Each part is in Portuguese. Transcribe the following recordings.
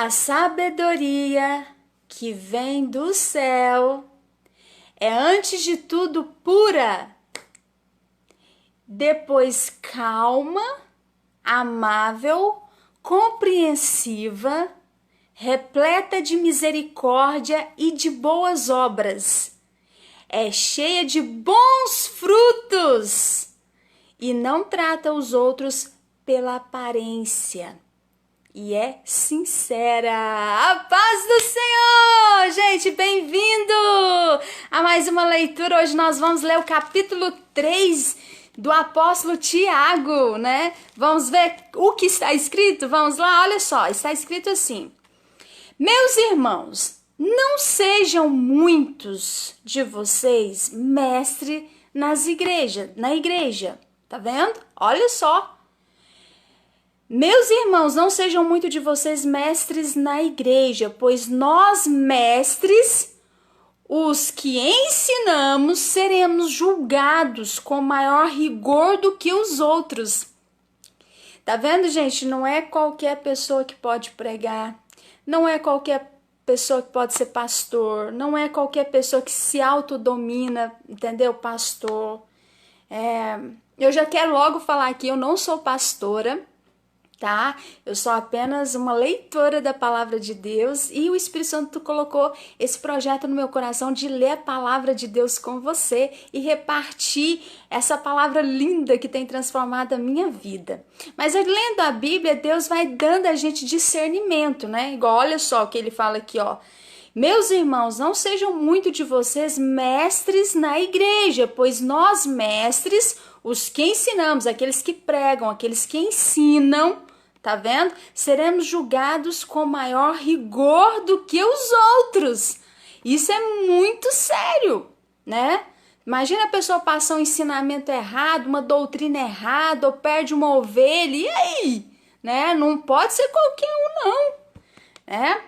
A sabedoria que vem do céu é, antes de tudo, pura, depois calma, amável, compreensiva, repleta de misericórdia e de boas obras. É cheia de bons frutos e não trata os outros pela aparência. E é sincera. A paz do Senhor! Gente, bem-vindo a mais uma leitura. Hoje nós vamos ler o capítulo 3 do apóstolo Tiago, né? Vamos ver o que está escrito? Vamos lá, olha só, está escrito assim: Meus irmãos, não sejam muitos de vocês mestres na igreja. Tá vendo? Olha só. Meus irmãos, não sejam muito de vocês mestres na igreja, pois nós mestres, os que ensinamos, seremos julgados com maior rigor do que os outros. Tá vendo, gente? Não é qualquer pessoa que pode pregar, não é qualquer pessoa que pode ser pastor, não é qualquer pessoa que se autodomina, entendeu? Pastor. Eu já quero logo falar aqui, eu não sou pastora, tá? Eu sou apenas uma leitora da palavra de Deus e o Espírito Santo colocou esse projeto no meu coração de ler a palavra de Deus com você e repartir essa palavra linda que tem transformado a minha vida. Mas lendo a Bíblia, Deus vai dando a gente discernimento, né? Igual, olha só o que ele fala aqui, ó. Meus irmãos, não sejam muito de vocês mestres na igreja, pois nós mestres, os que ensinamos, aqueles que pregam, aqueles que ensinam, tá vendo? Seremos julgados com maior rigor do que os outros. Isso é muito sério, né? Imagina a pessoa passar um ensinamento errado, uma doutrina errada, ou perde uma ovelha, e aí? Né? Não pode ser qualquer um, não, né?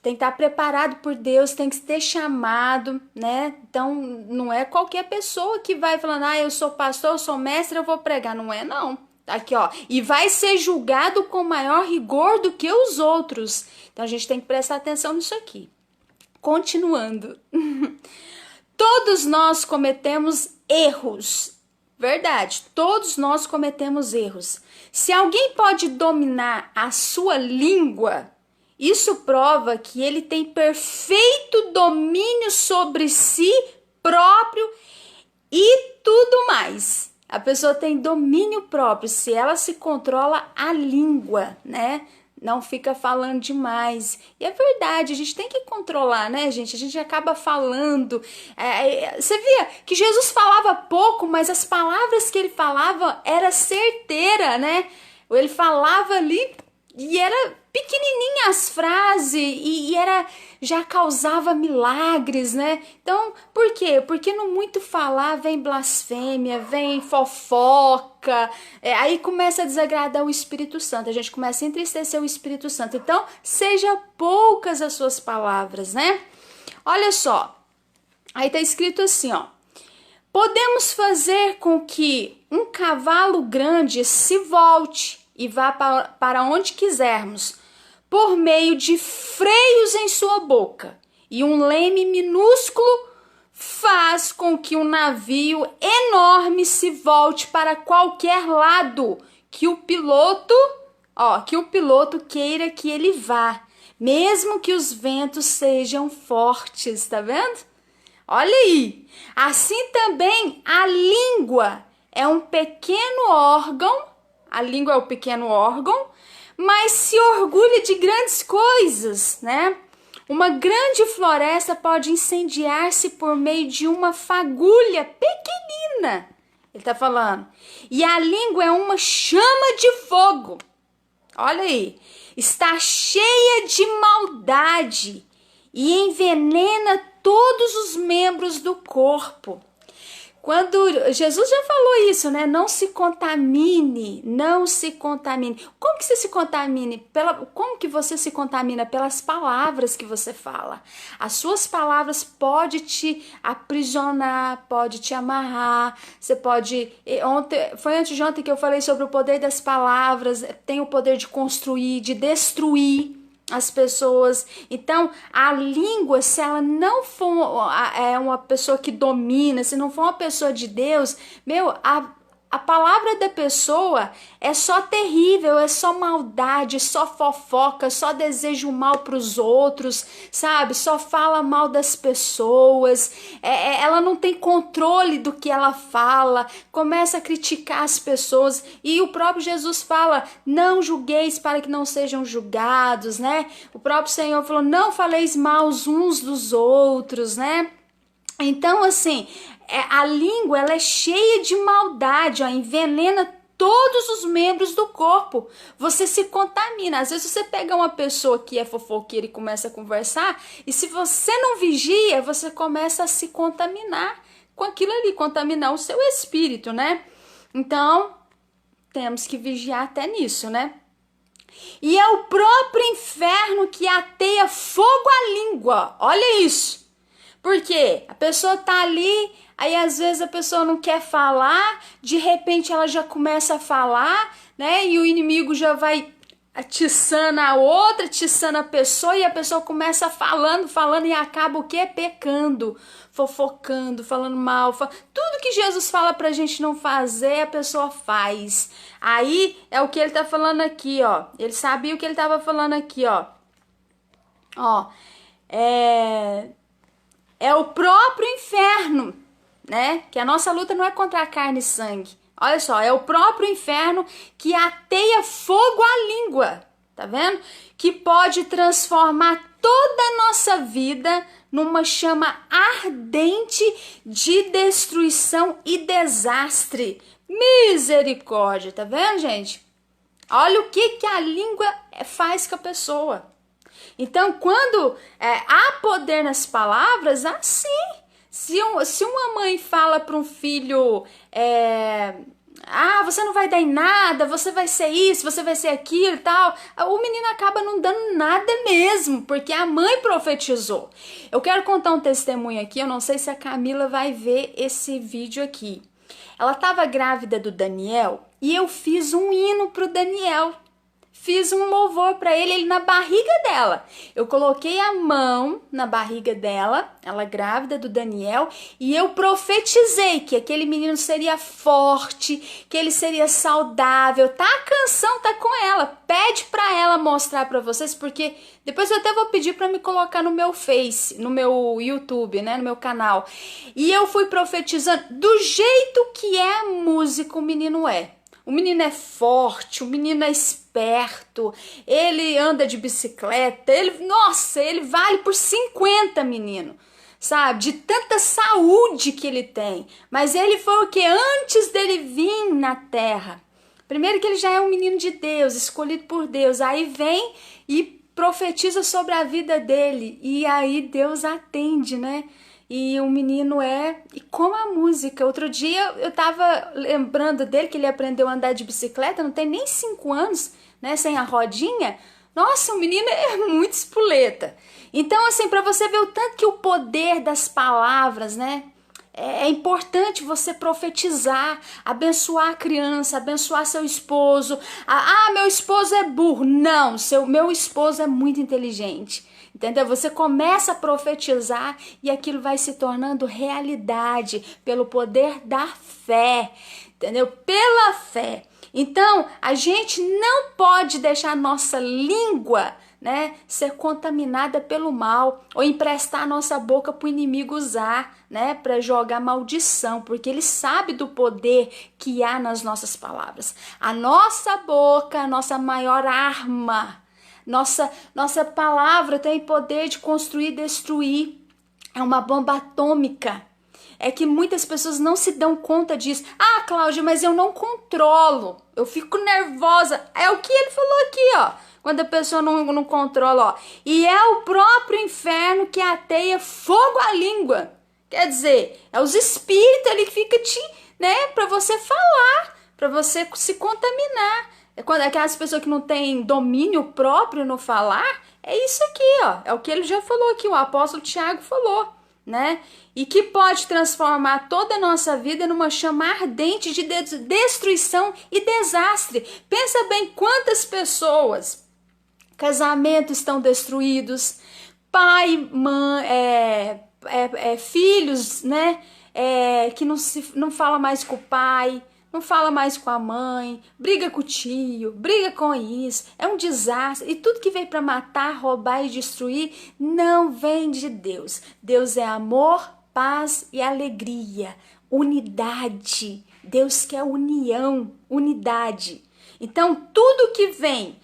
Tem que estar preparado por Deus, tem que ter chamado, né? Então, não é qualquer pessoa que vai falando, eu sou pastor, eu sou mestre, eu vou pregar. Não é, não. Aqui, ó. E vai ser julgado com maior rigor do que os outros. Então, a gente tem que prestar atenção nisso aqui. Continuando. Todos nós cometemos erros. Verdade, todos nós cometemos erros. Se alguém pode dominar a sua língua, isso prova que ele tem perfeito domínio sobre si próprio e tudo mais. A pessoa tem domínio próprio, se ela se controla a língua, né? Não fica falando demais. E é verdade, a gente tem que controlar, né, gente? A gente acaba falando. Você via que Jesus falava pouco, mas as palavras que ele falava era certeira, né? Ele falava ali e era pequenininha as frases e já causava milagres, né? Então, por quê? Porque no muito falar vem blasfêmia, vem fofoca, aí começa a desagradar o Espírito Santo, a gente começa a entristecer o Espírito Santo. Então, seja poucas as suas palavras, né? Olha só, aí tá escrito assim, ó. Podemos fazer com que um cavalo grande se volte e vá para onde quisermos, por meio de freios em sua boca, e um leme minúsculo faz com que um navio enorme se volte para qualquer lado que o piloto queira que ele vá, mesmo que os ventos sejam fortes, tá vendo? Olha aí, assim também a língua é um pequeno órgão. A língua é o pequeno órgão, mas se orgulha de grandes coisas, né? Uma grande floresta pode incendiar-se por meio de uma fagulha pequenina. Ele tá falando. E a língua é uma chama de fogo. Olha aí. Está cheia de maldade e envenena todos os membros do corpo. Quando Jesus já falou isso, né? Não se contamine, não se contamine. Como que você se contamine? Como que você se contamina? Pelas palavras que você fala. As suas palavras podem te aprisionar, pode te amarrar. Você pode... Foi antes de ontem que eu falei sobre o poder das palavras. Tem o poder de construir, de destruir, as pessoas. Então, a língua, se ela não for uma pessoa que domina, se não for uma pessoa de Deus, a palavra da pessoa é só terrível, é só maldade, só fofoca, só desejo mal para os outros, sabe? Só fala mal das pessoas, ela não tem controle do que ela fala, começa a criticar as pessoas, e o próprio Jesus fala, não julgueis para que não sejam julgados, né? O próprio Senhor falou, não faleis mal uns dos outros, né? Então, assim, a língua, ela é cheia de maldade, ó, envenena todos os membros do corpo. Você se contamina. Às vezes você pega uma pessoa que é fofoqueira e começa a conversar, e se você não vigia, você começa a se contaminar com aquilo ali, contaminar o seu espírito, né? Então, temos que vigiar até nisso, né? E é o próprio inferno que ateia fogo à língua. Olha isso. Porque a pessoa tá ali, aí às vezes a pessoa não quer falar, de repente ela já começa a falar, né? E o inimigo já vai atiçando a outra, atiçando a pessoa, e a pessoa começa falando e acaba o quê? Pecando, fofocando, falando mal. Tudo que Jesus fala pra gente não fazer, a pessoa faz. Aí é o que ele tá falando aqui, ó. Ele sabia o que ele tava falando aqui, ó. Ó, é o próprio inferno, né? Que a nossa luta não é contra a carne e sangue. Olha só, é o próprio inferno que ateia fogo à língua, tá vendo? Que pode transformar toda a nossa vida numa chama ardente de destruição e desastre. Misericórdia, tá vendo, gente? Olha o que a língua faz com a pessoa. Então, quando há poder nas palavras, assim, se uma mãe fala para um filho, você não vai dar em nada, você vai ser isso, você vai ser aquilo e tal, o menino acaba não dando nada mesmo, porque a mãe profetizou. Eu quero contar um testemunho aqui, eu não sei se a Camila vai ver esse vídeo aqui. Ela estava grávida do Daniel e eu fiz um hino pro Daniel. Fiz um louvor para ele na barriga dela. Eu coloquei a mão na barriga dela, ela grávida do Daniel, e eu profetizei que aquele menino seria forte, que ele seria saudável. Tá, a canção tá com ela. Pede para ela mostrar para vocês, porque depois eu até vou pedir para me colocar no meu Face, no meu YouTube, né, no meu canal. E eu fui profetizando do jeito que é a música, o menino é. O menino é forte, o menino é esperto, ele anda de bicicleta, ele vale por 50, menino, sabe? De tanta saúde que ele tem. Mas ele foi o que? Antes dele vir na terra. Primeiro que ele já é um menino de Deus, escolhido por Deus. Aí vem e profetiza sobre a vida dele. E aí Deus atende, né? E o menino e como a música. Outro dia eu tava lembrando dele, que ele aprendeu a andar de bicicleta, não tem nem 5 anos, né, sem a rodinha. Nossa, o menino é muito espoleta. Então, assim, para você ver o tanto que o poder das palavras, né, é importante você profetizar, abençoar a criança, abençoar seu esposo. Meu esposo é burro. Não, meu esposo é muito inteligente. Entendeu? Você começa a profetizar e aquilo vai se tornando realidade pelo poder da fé, entendeu? Pela fé. Então, a gente não pode deixar a nossa língua, né, ser contaminada pelo mal ou emprestar a nossa boca para o inimigo usar, né, para jogar maldição, porque ele sabe do poder que há nas nossas palavras. A nossa boca, a nossa maior arma. Nossa palavra tem poder de construir e destruir. É uma bomba atômica. É que muitas pessoas não se dão conta disso. Cláudia, mas eu não controlo. Eu fico nervosa. É o que ele falou aqui, ó. Quando a pessoa não controla, ó. E é o próprio inferno que ateia fogo à língua. Quer dizer, é os espíritos ali que ficam pra você falar, para você se contaminar. Quando aquelas pessoas que não têm domínio próprio no falar, é isso aqui, ó. É o que ele já falou aqui, o apóstolo Tiago falou, né? E que pode transformar toda a nossa vida numa chama ardente de destruição e desastre. Pensa bem quantas pessoas casamentos estão destruídos, pai, mãe, filhos, né? Que não fala mais com o pai, não fala mais com a mãe, briga com o tio, briga com isso, é um desastre. E tudo que veio para matar, roubar e destruir não vem de Deus. Deus é amor, paz e alegria, unidade. Deus quer união, unidade. Então tudo que vem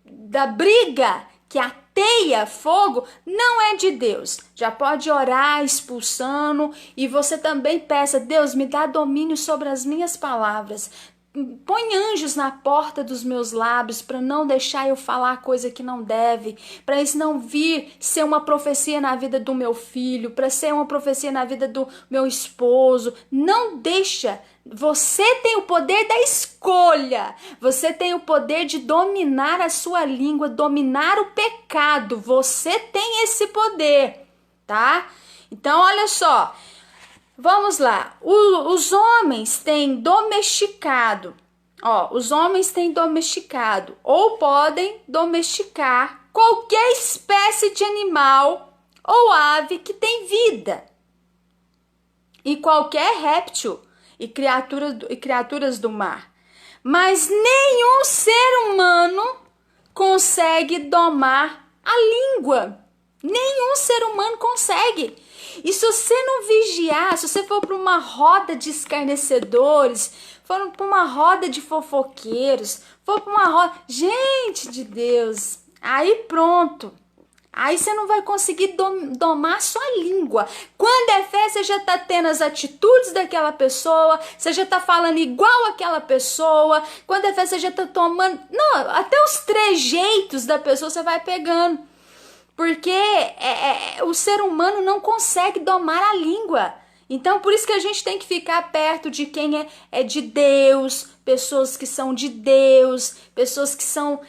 da briga, que ateia fogo, não é de Deus. Já pode orar expulsando, e você também peça: Deus, me dá domínio sobre as minhas palavras. Põe anjos na porta dos meus lábios para não deixar eu falar coisa que não deve, para isso não vir ser uma profecia na vida do meu filho, para ser uma profecia na vida do meu esposo. Não deixa. Você tem o poder da escolha, você tem o poder de dominar a sua língua, dominar o pecado. Você tem esse poder, tá? Então olha só, vamos lá. Os homens têm domesticado, os homens têm domesticado ou podem domesticar qualquer espécie de animal ou ave que tem vida, e qualquer réptil e criaturas do mar. Mas nenhum ser humano consegue domar a língua. Nenhum ser humano consegue. E se você não vigiar, se você for para uma roda de escarnecedores, for para uma roda de fofoqueiros, for para uma roda... Gente de Deus, aí pronto. Aí você não vai conseguir domar sua língua. Quando é fé, você já tá tendo as atitudes daquela pessoa, você já tá falando igual aquela pessoa. Quando é fé, você já tá tomando... Não, até os trejeitos da pessoa você vai pegando. Porque o ser humano não consegue domar a língua. Então, por isso que a gente tem que ficar perto de quem é de Deus, pessoas que são de Deus, pessoas que são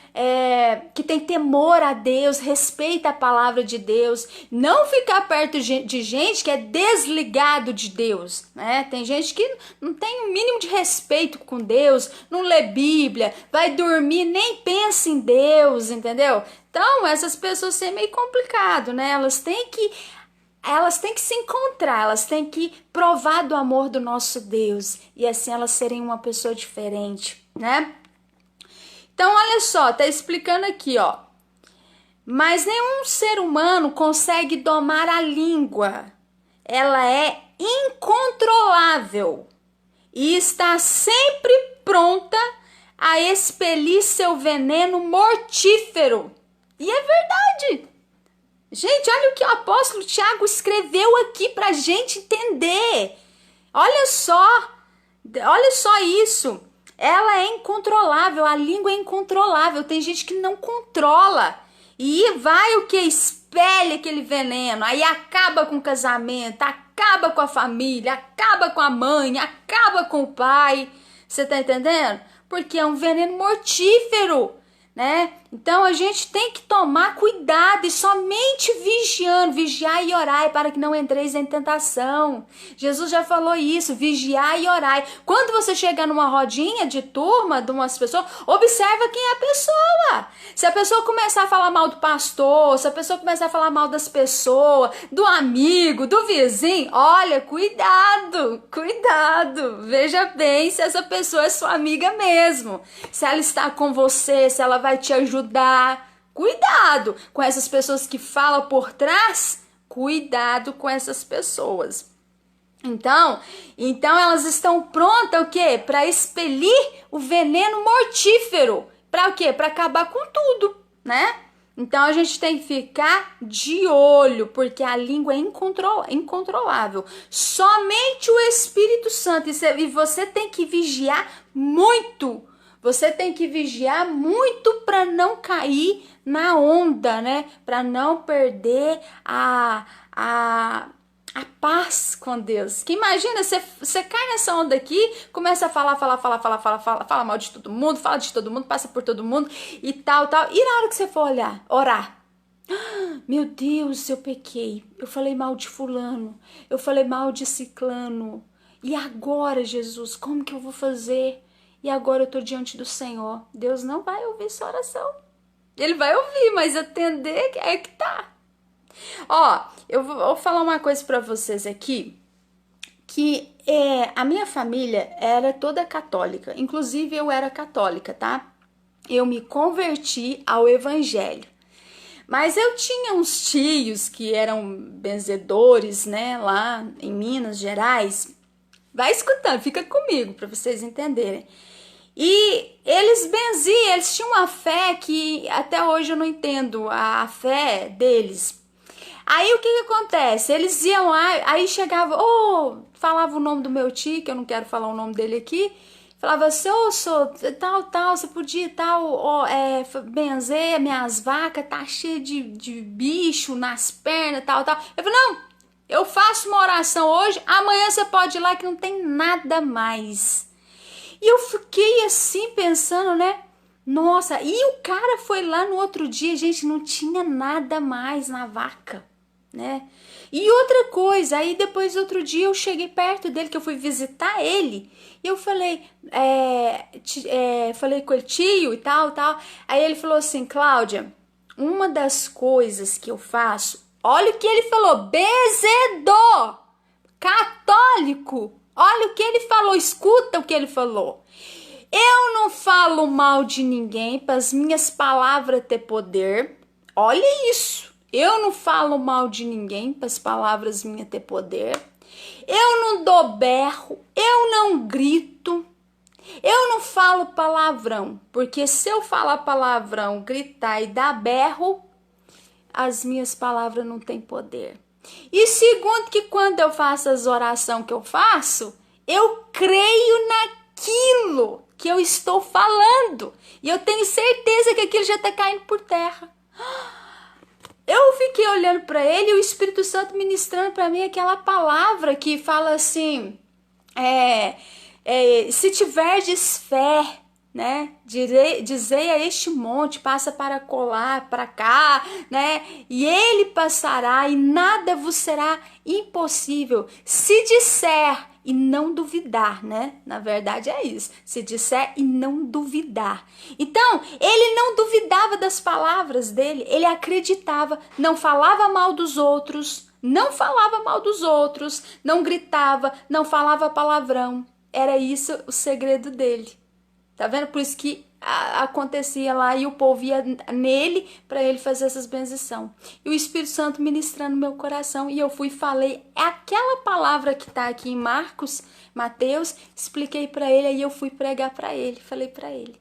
que têm temor a Deus, respeita a palavra de Deus. Não ficar perto de gente que é desligado de Deus, né? Tem gente que não tem o mínimo de respeito com Deus, não lê Bíblia, vai dormir, nem pensa em Deus, entendeu? Então, essas pessoas é meio complicado, né? Elas têm que se encontrar, elas têm que provar do amor do nosso Deus, e assim elas serem uma pessoa diferente, né? Então, olha só, tá explicando aqui, mas nenhum ser humano consegue domar a língua. Ela é incontrolável e está sempre pronta a expelir seu veneno mortífero. E é verdade. Gente, olha o que o apóstolo Tiago escreveu aqui pra gente entender. Olha só isso. Ela é incontrolável, a língua é incontrolável. Tem gente que não controla. E vai o que? Espelha aquele veneno. Aí acaba com o casamento, acaba com a família, acaba com a mãe, acaba com o pai. Você tá entendendo? Porque é um veneno mortífero, né? Então a gente tem que tomar cuidado e somente vigiar e orar para que não entreis em tentação. Jesus já falou isso, vigiar e orar. Quando você chegar numa rodinha de turma de umas pessoas, observa quem é a pessoa. Se a pessoa começar a falar mal do pastor, se a pessoa começar a falar mal das pessoas, do amigo, do vizinho, olha, cuidado. Veja bem se essa pessoa é sua amiga mesmo. Se ela está com você, se ela vai te ajudar. Cuidado com essas pessoas que falam por trás. Cuidado com essas pessoas. Então elas estão prontas o quê? Para expelir o veneno mortífero. Para o quê? Para acabar com tudo, né? Então a gente tem que ficar de olho, porque a língua é incontrolável. Somente o Espírito Santo, e você tem que vigiar muito. Você tem que vigiar muito para não cair na onda, né? Para não perder a paz com Deus. Que imagina, você cai nessa onda aqui, começa a fala mal de todo mundo, fala de todo mundo, passa por todo mundo e tal. E na hora que você for orar, meu Deus, eu pequei. Eu falei mal de fulano, eu falei mal de ciclano. E agora, Jesus, como que eu vou fazer? E agora eu estou diante do Senhor. Deus não vai ouvir sua oração. Ele vai ouvir, mas atender é que tá. Ó, eu vou falar uma coisa pra vocês aqui, que a minha família era toda católica, inclusive eu era católica, tá? Eu me converti ao evangelho. Mas eu tinha uns tios que eram benzedores, né, lá em Minas Gerais. Vai escutando, fica comigo para vocês entenderem. E eles benziam, eles tinham uma fé que até hoje eu não entendo a fé deles. Aí o que acontece? Eles iam lá, aí chegava, falava o nome do meu tio, que eu não quero falar o nome dele aqui. Falava assim, sou tal, você podia benzer minhas vacas, tá cheia de bicho nas pernas, tal. Eu falei, não, eu faço uma oração hoje, amanhã você pode ir lá que não tem nada mais. E eu fiquei assim pensando, né? Nossa, e o cara foi lá no outro dia, gente, não tinha nada mais na vaca, né? E outra coisa, aí depois outro dia eu cheguei perto dele, que eu fui visitar ele, e eu falei, falei com ele, tio e tal. Aí ele falou assim, Cláudia, uma das coisas que eu faço, olha o que ele falou, benzedor, católico, olha o que ele falou, escuta o que ele falou. Eu não falo mal de ninguém para as minhas palavras ter poder, olha isso. Eu não falo mal de ninguém para as palavras minhas ter poder. Eu não dou berro, eu não grito, eu não falo palavrão, porque se eu falar palavrão, gritar e dar berro, as minhas palavras não têm poder. E segundo que quando eu faço as orações que eu faço, eu creio naquilo que eu estou falando. E eu tenho certeza que aquilo já está caindo por terra. Eu fiquei olhando para ele e o Espírito Santo ministrando para mim aquela palavra que fala assim, se tiverdes fé, né, dizei a este monte, passa para colar, para cá, né, e ele passará e nada vos será impossível, se disser e não duvidar, né? Na verdade é isso. Se disser e não duvidar. Então, ele não duvidava das palavras dele, ele acreditava, não falava mal dos outros, não gritava, não falava palavrão. Era isso o segredo dele. Tá vendo? Por isso que acontecia lá e o povo ia nele para ele fazer essas bendições. E o Espírito Santo ministrando no meu coração. E eu fui e falei aquela palavra que tá aqui em Mateus, expliquei para ele, aí eu fui pregar para ele, falei para ele.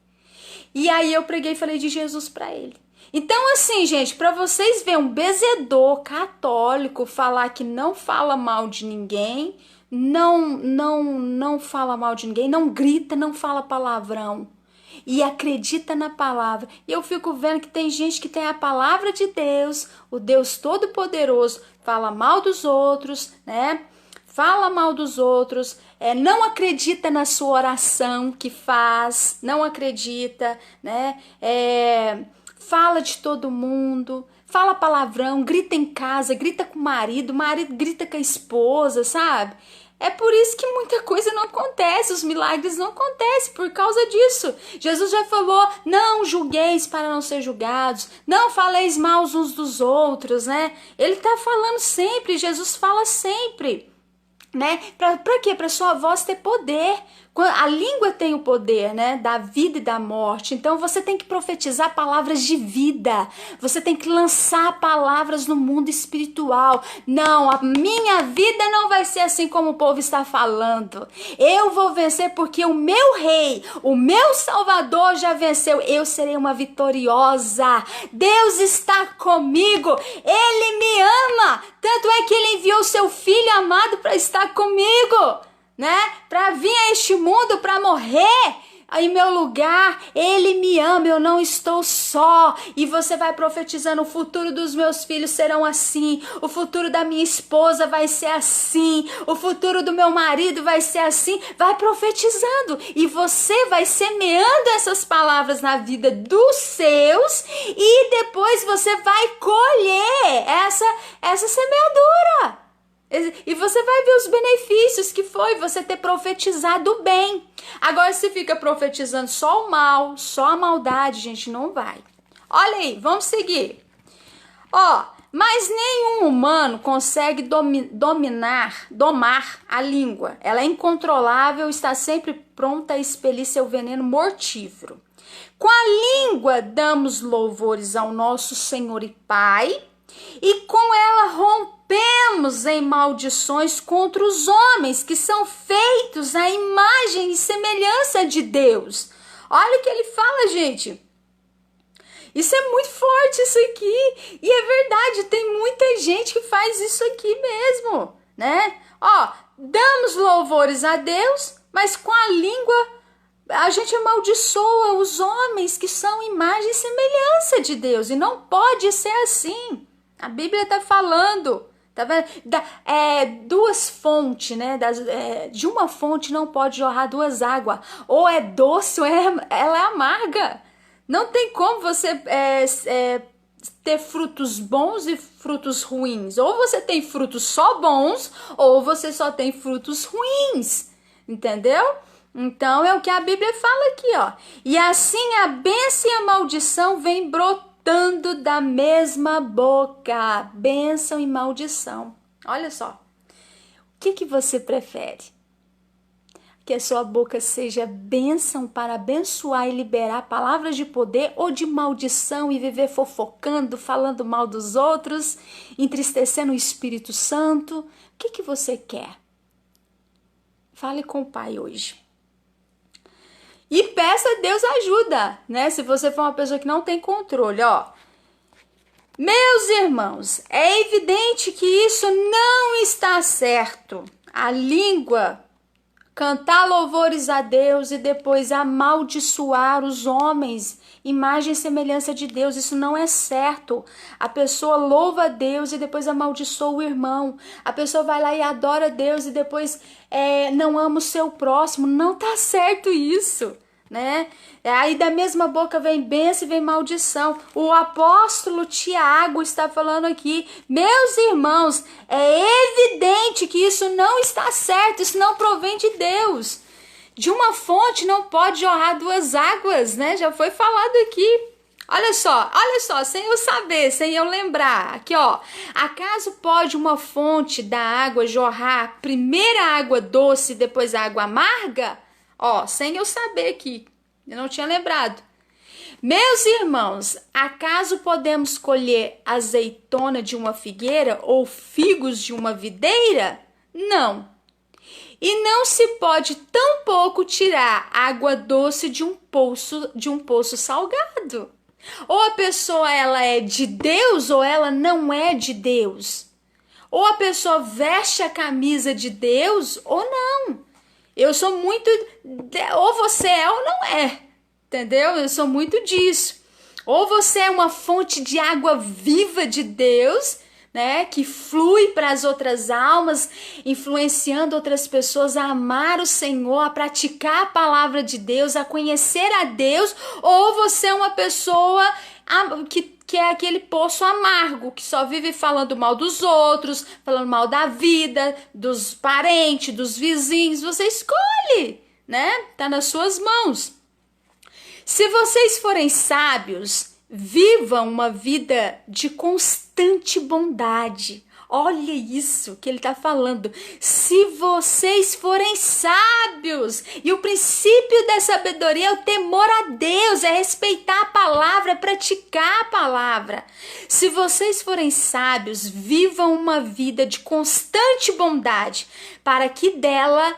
E aí eu preguei e falei de Jesus para ele. Então assim, gente, para vocês verem um benzedor católico falar que não fala mal de ninguém, não fala mal de ninguém, não grita, não fala palavrão e acredita na palavra. E eu fico vendo que tem gente que tem a palavra de Deus, o Deus Todo-Poderoso, fala mal dos outros, né? Fala mal dos outros, não acredita na sua oração que faz, não acredita, né? Fala de todo mundo, fala palavrão, grita em casa, grita com o marido grita com a esposa, sabe? É por isso que muita coisa não acontece, os milagres não acontecem por causa disso. Jesus já falou, não julgueis para não ser julgados, não faleis mal uns dos outros, né? Ele tá falando sempre, Jesus fala sempre, né? Pra quê? Pra sua voz ter poder. A língua tem o poder, né, da vida e da morte. Então você tem que profetizar palavras de vida. Você tem que lançar palavras no mundo espiritual. Não, a minha vida não vai ser assim como o povo está falando. Eu vou vencer porque o meu rei, o meu salvador já venceu. Eu serei uma vitoriosa. Deus está comigo. Ele me ama. Tanto é que ele enviou seu filho amado para estar comigo, né? Para vir a este mundo para morrer em meu lugar. Ele me ama, eu não estou só. E você vai profetizando, o futuro dos meus filhos serão assim, o futuro da minha esposa vai ser assim, o futuro do meu marido vai ser assim. Vai profetizando e você vai semeando essas palavras na vida dos seus e depois você vai colher essa semeadura. E você vai ver os benefícios que foi você ter profetizado bem. Agora, se fica profetizando só o mal, só a maldade, gente, não vai. Olha aí, vamos seguir. Ó, mas nenhum humano consegue domar a língua. Ela é incontrolável, está sempre pronta a expelir seu veneno mortífero. Com a língua damos louvores ao nosso Senhor e Pai, e com ela rompemos em maldições contra os homens que são feitos à imagem e semelhança de Deus. Olha o que ele fala, gente. Isso é muito forte, isso aqui. E é verdade, tem muita gente que faz isso aqui mesmo, né? Ó, damos louvores a Deus, mas com a língua a gente amaldiçoa os homens que são imagem e semelhança de Deus. E não pode ser assim. A Bíblia está falando, tá vendo? Duas fontes, né? De uma fonte não pode jorrar duas águas. Ou é doce ou ela é amarga. Não tem como você ter frutos bons e frutos ruins. Ou você tem frutos só bons, ou você só tem frutos ruins. Entendeu? Então é o que a Bíblia fala aqui, ó. E assim a bênção e a maldição vêm brotando da mesma boca. Bênção e maldição. Olha só. O que você prefere? Que a sua boca seja bênção para abençoar e liberar palavras de poder, ou de maldição e viver fofocando, falando mal dos outros, entristecendo o Espírito Santo? O que você quer? Fale com o Pai hoje. E peça a Deus ajuda, né? Se você for uma pessoa que não tem controle, ó. Meus irmãos, é evidente que isso não está certo. A língua, cantar louvores a Deus e depois amaldiçoar os homens, imagem e semelhança de Deus, isso não é certo. A pessoa louva a Deus e depois amaldiçoa o irmão. A pessoa vai lá e adora a Deus e depois não ama o seu próximo. Não tá certo isso, né? Aí da mesma boca vem bênção e vem maldição. O apóstolo Tiago está falando aqui, meus irmãos, é evidente que isso não está certo, isso não provém de Deus. De uma fonte não pode jorrar duas águas, né? Já foi falado aqui. Olha só, sem eu saber, sem eu lembrar. Aqui, ó. Acaso pode uma fonte da água jorrar primeiro a água doce e depois a água amarga? Ó, sem eu saber aqui. Eu não tinha lembrado. Meus irmãos, acaso podemos colher azeitona de uma figueira ou figos de uma videira? Não. E não se pode tampouco tirar água doce de um poço salgado. Ou a pessoa ela é de Deus ou ela não é de Deus. Ou a pessoa veste a camisa de Deus ou não. Eu sou muito, ou você é ou não é, entendeu? Eu sou muito disso. Ou você é uma fonte de água viva de Deus, né, que flui para as outras almas, influenciando outras pessoas a amar o Senhor, a praticar a palavra de Deus, a conhecer a Deus, ou você é uma pessoa que é aquele poço amargo, que só vive falando mal dos outros, falando mal da vida, dos parentes, dos vizinhos. Você escolhe, né? Tá nas suas mãos. Se vocês forem sábios, vivam uma vida de constante bondade. Olha isso que ele está falando. Se vocês forem sábios, e o princípio da sabedoria é o temor a Deus, é respeitar a palavra, é praticar a palavra. Se vocês forem sábios, vivam uma vida de constante bondade, para que dela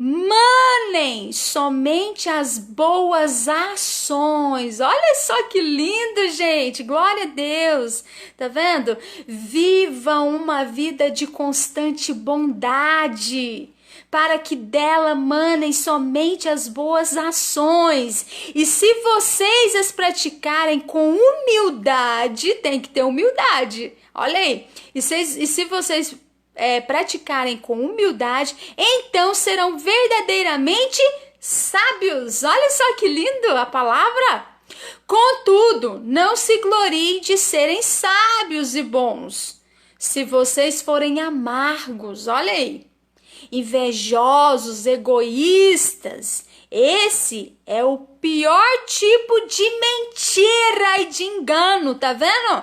manem somente as boas ações. Olha só que lindo, gente. Glória a Deus. Tá vendo? Viva uma vida de constante bondade, para que dela manem somente as boas ações. E se vocês as praticarem com humildade, tem que ter humildade. Olha aí. E se vocês praticarem com humildade, então serão verdadeiramente sábios. Olha só que lindo a palavra. Contudo, não se gloriem de serem sábios e bons. Se vocês forem amargos, olha aí, invejosos, egoístas Esse é o pior tipo de mentira e de engano, tá vendo?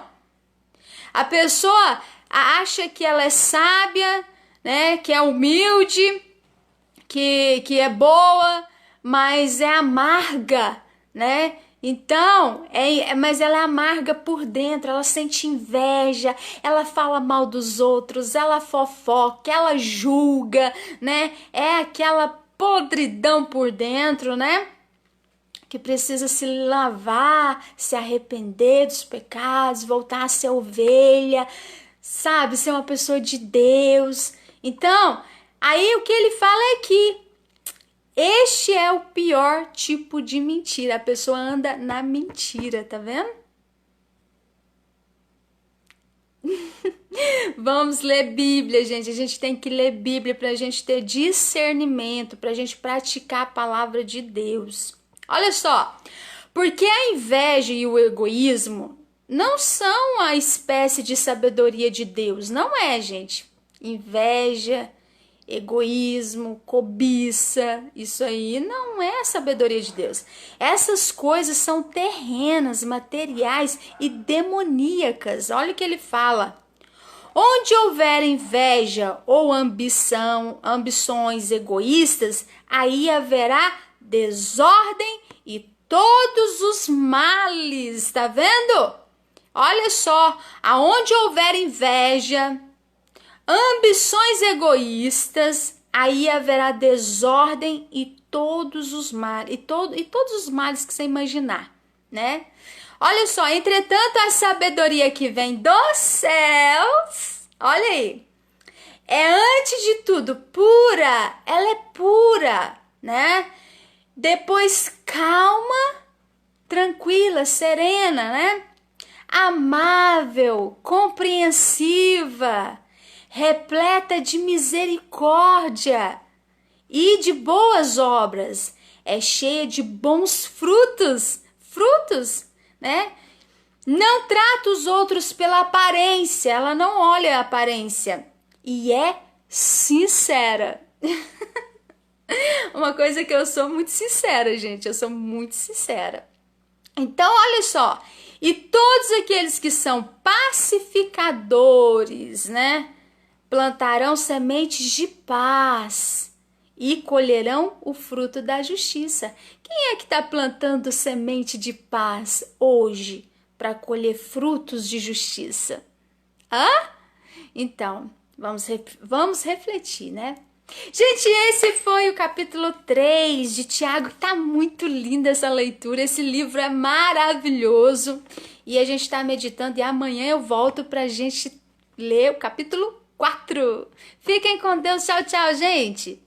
A pessoa acha que ela é sábia, né? Que é humilde, que é boa, mas é amarga, né? Então, mas ela é amarga por dentro, ela sente inveja, ela fala mal dos outros, ela fofoca, ela julga, né? É aquela podridão por dentro, né? Que precisa se lavar, se arrepender dos pecados, voltar a ser ovelha, sabe? Ser uma pessoa de Deus. Então, aí o que ele fala é que este é o pior tipo de mentira. A pessoa anda na mentira, tá vendo? Vamos ler Bíblia, gente. A gente tem que ler Bíblia para a gente ter discernimento, para a gente praticar a palavra de Deus. Olha só, porque a inveja e o egoísmo não são a espécie de sabedoria de Deus. Não é, gente. Inveja, egoísmo, cobiça, isso aí não é a sabedoria de Deus. Essas coisas são terrenas, materiais e demoníacas. Olha o que ele fala. Onde houver inveja ou ambições egoístas, aí haverá desordem e todos os males, tá vendo? Olha só, aonde houver inveja, ambições egoístas, aí haverá desordem e todos os males, e todos os males que você imaginar, né? Olha só, entretanto, a sabedoria que vem dos céus, olha aí, é antes de tudo pura, ela é pura, né? Depois calma, tranquila, serena, né? Amável, compreensiva, repleta de misericórdia e de boas obras, é cheia de bons frutos, né? Não trata os outros pela aparência, ela não olha a aparência e é sincera. Uma coisa que eu sou muito sincera, gente, eu sou muito sincera. Então, olha só, e todos aqueles que são pacificadores, né, plantarão sementes de paz e colherão o fruto da justiça. Quem é que está plantando semente de paz hoje para colher frutos de justiça? Hã? Então, vamos refletir, né? Gente, esse foi o capítulo 3 de Tiago. Tá muito linda essa leitura, esse livro é maravilhoso. E a gente tá meditando e amanhã eu volto pra gente ler o capítulo 4. Fiquem com Deus, tchau, tchau, gente!